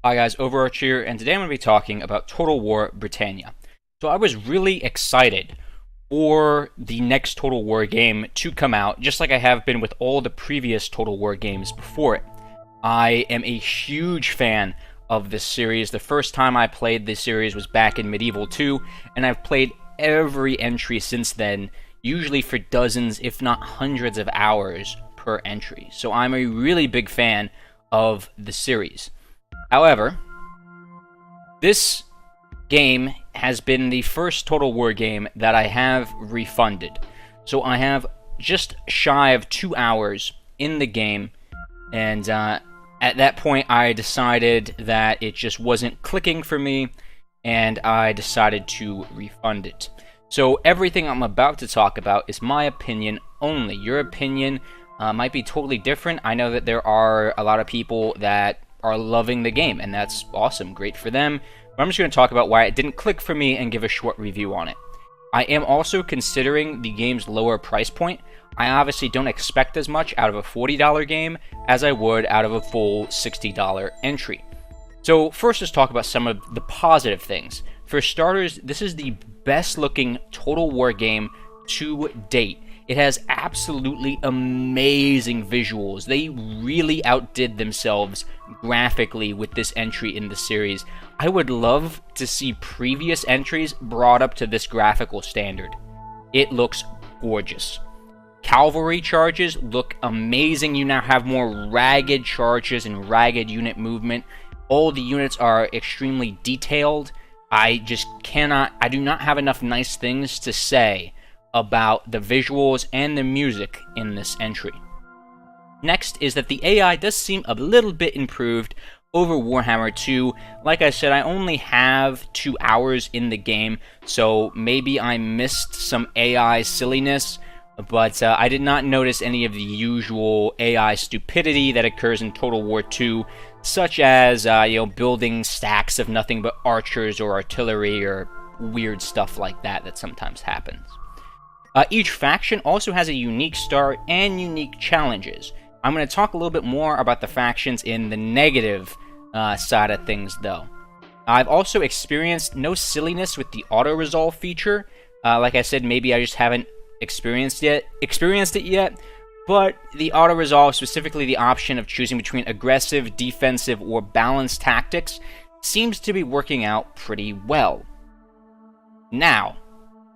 Hi guys, Overarch here, and today I'm going to be talking about Total War Britannia. So I was really excited for the next Total War game to come out, just like I have been with all the previous Total War games before it. I am a huge fan of this series. The first time I played this series was back in Medieval 2, and I've played every entry since then, usually for dozens, if not hundreds of hours per entry. So I'm a really big fan of the series. However, this game has been the first Total War game that I have refunded. So I have just shy of 2 hours in the game, and at that point I decided that it just wasn't clicking for me, and I decided to refund it. So everything I'm about to talk about is my opinion only. Your opinion might be totally different. I know that there are a lot of people that are loving the game, and that's awesome, great for them. But I'm just going to talk about why it didn't click for me and give a short review on it. I am also considering the game's lower price point. I obviously don't expect as much out of a $40 game as I would out of a full $60 entry. So first, let's talk about some of the positive things. For starters, this is the best looking Total War game to date. It has absolutely amazing visuals. They really outdid themselves graphically with this entry in the series. I would love to see previous entries brought up to this graphical standard. It looks gorgeous. Cavalry charges look amazing. You now have more ragged charges and ragged unit movement. All the units are extremely detailed. I do not have enough nice things to say about the visuals and the music in this entry. Next is that the AI does seem a little bit improved over Warhammer 2. Like I said, I only have 2 hours in the game, so maybe I missed some AI silliness, but I did not notice any of the usual AI stupidity that occurs in Total War 2, such as building stacks of nothing but archers or artillery or weird stuff like that sometimes happens. Each faction also has a unique start and unique challenges. I'm going to talk a little bit more about the factions in the negative side of things, though. I've also experienced no silliness with the auto-resolve feature. Like I said, maybe I just haven't experienced it yet, but the auto-resolve, specifically the option of choosing between aggressive, defensive, or balanced tactics, seems to be working out pretty well. Now,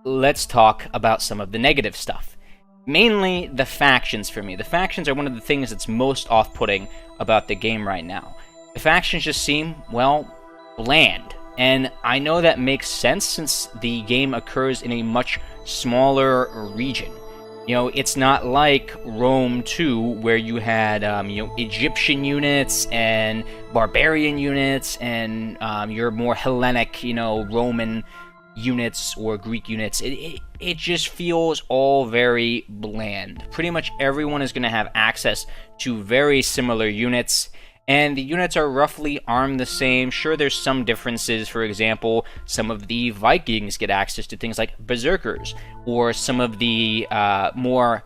let's talk about some of the negative stuff. Mainly the factions for me. The factions are one of the things that's most off-putting about the game right now. The factions just seem, well, bland. And I know that makes sense since the game occurs in a much smaller region. It's not like Rome 2, where you had, Egyptian units and barbarian units and your more Hellenic, Roman units or Greek units. It just feels all very bland. Pretty much everyone is going to have access to very similar units, and the units are roughly armed the same. Sure, there's some differences. For example, some of the Vikings get access to things like berserkers, or some of the more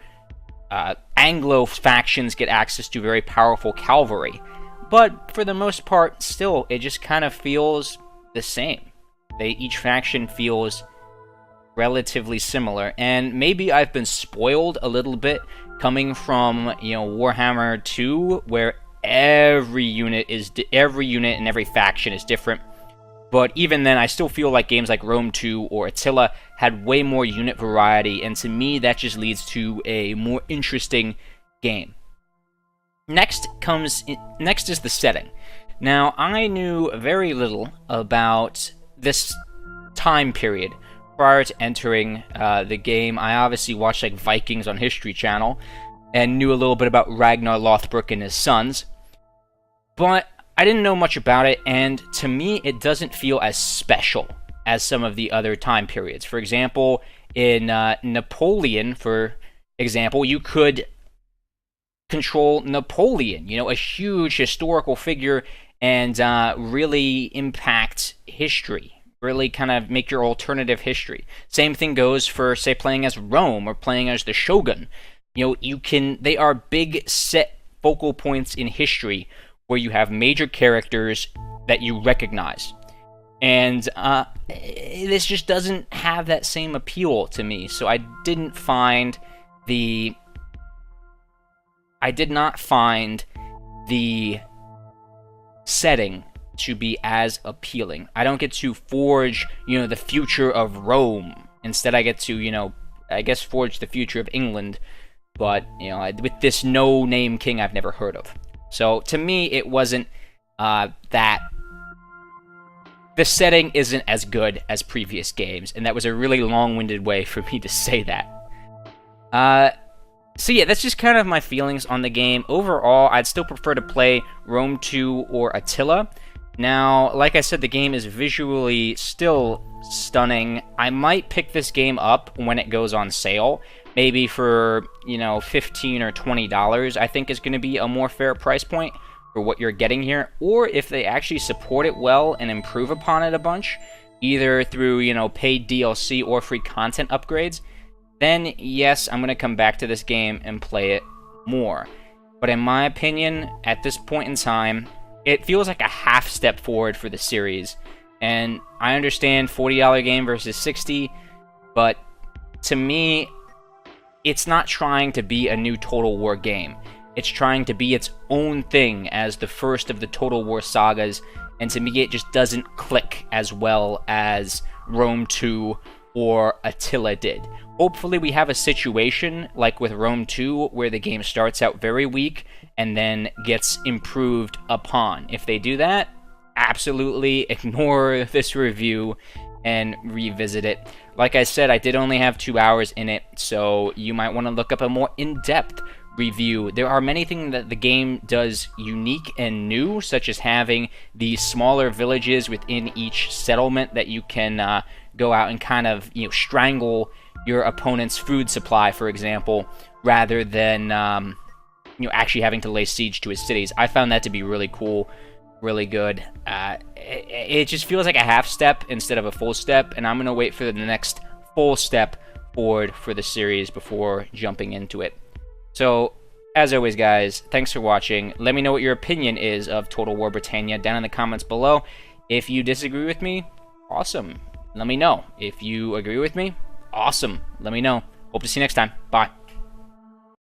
Anglo factions get access to very powerful cavalry. But for the most part, still, it just kind of feels the same. Each faction feels relatively similar, and maybe I've been spoiled a little bit coming from Warhammer 2, where every unit and every faction is different. But even then, I still feel like games like Rome 2 or Attila had way more unit variety, and to me that just leads to a more interesting game. Next is the setting. Now, I knew very little about this time period prior to entering the game. I obviously watched Vikings on History Channel and knew a little bit about Ragnar Lothbrok and his sons, but I didn't know much about it, and to me it doesn't feel as special as some of the other time periods. For example, in Napoleon, you could control Napoleon, a huge historical figure, and really impact history, really kind of make your alternative history. Same thing goes for, say, playing as Rome or playing as the Shogun. They are big set focal points in history where you have major characters that you recognize. And this just doesn't have that same appeal to me. So I did not find the setting to be as appealing. I don't get to forge, the future of Rome. Instead, I get to, I guess forge the future of England. But, with this no-name king I've never heard of. So, to me, it wasn't that... The setting isn't as good as previous games, and that was a really long-winded way for me to say that. So yeah, that's just kind of my feelings on the game. Overall, I'd still prefer to play Rome 2 or Attila. Now, like I said, the game is visually still stunning. I might pick this game up when it goes on sale. Maybe for, $15 or $20, I think is going to be a more fair price point for what you're getting here. Or if they actually support it well and improve upon it a bunch, either through, paid DLC or free content upgrades, then yes, I'm going to come back to this game and play it more. But in my opinion, at this point in time, it feels like a half step forward for the series. And I understand $40 game versus $60, but to me, it's not trying to be a new Total War game. It's trying to be its own thing as the first of the Total War sagas, and to me it just doesn't click as well as Rome 2 or Attila did. Hopefully we have a situation like with Rome 2 where the game starts out very weak and then gets improved upon. If they do that, absolutely ignore this review and revisit it. Like I said, I did only have 2 hours in it, so you might want to look up a more in-depth review. There are many things that the game does unique and new, such as having these smaller villages within each settlement that you can go out and kind of, strangle your opponent's food supply, for example, rather than, actually having to lay siege to his cities. I found that to be really cool, really good. It just feels like a half step instead of a full step, and I'm going to wait for the next full step forward for the series before jumping into it. So, as always, guys, thanks for watching. Let me know what your opinion is of Total War Britannia down in the comments below. If you disagree with me, awesome. Let me know. If you agree with me, awesome. Let me know. Hope to see you next time. Bye.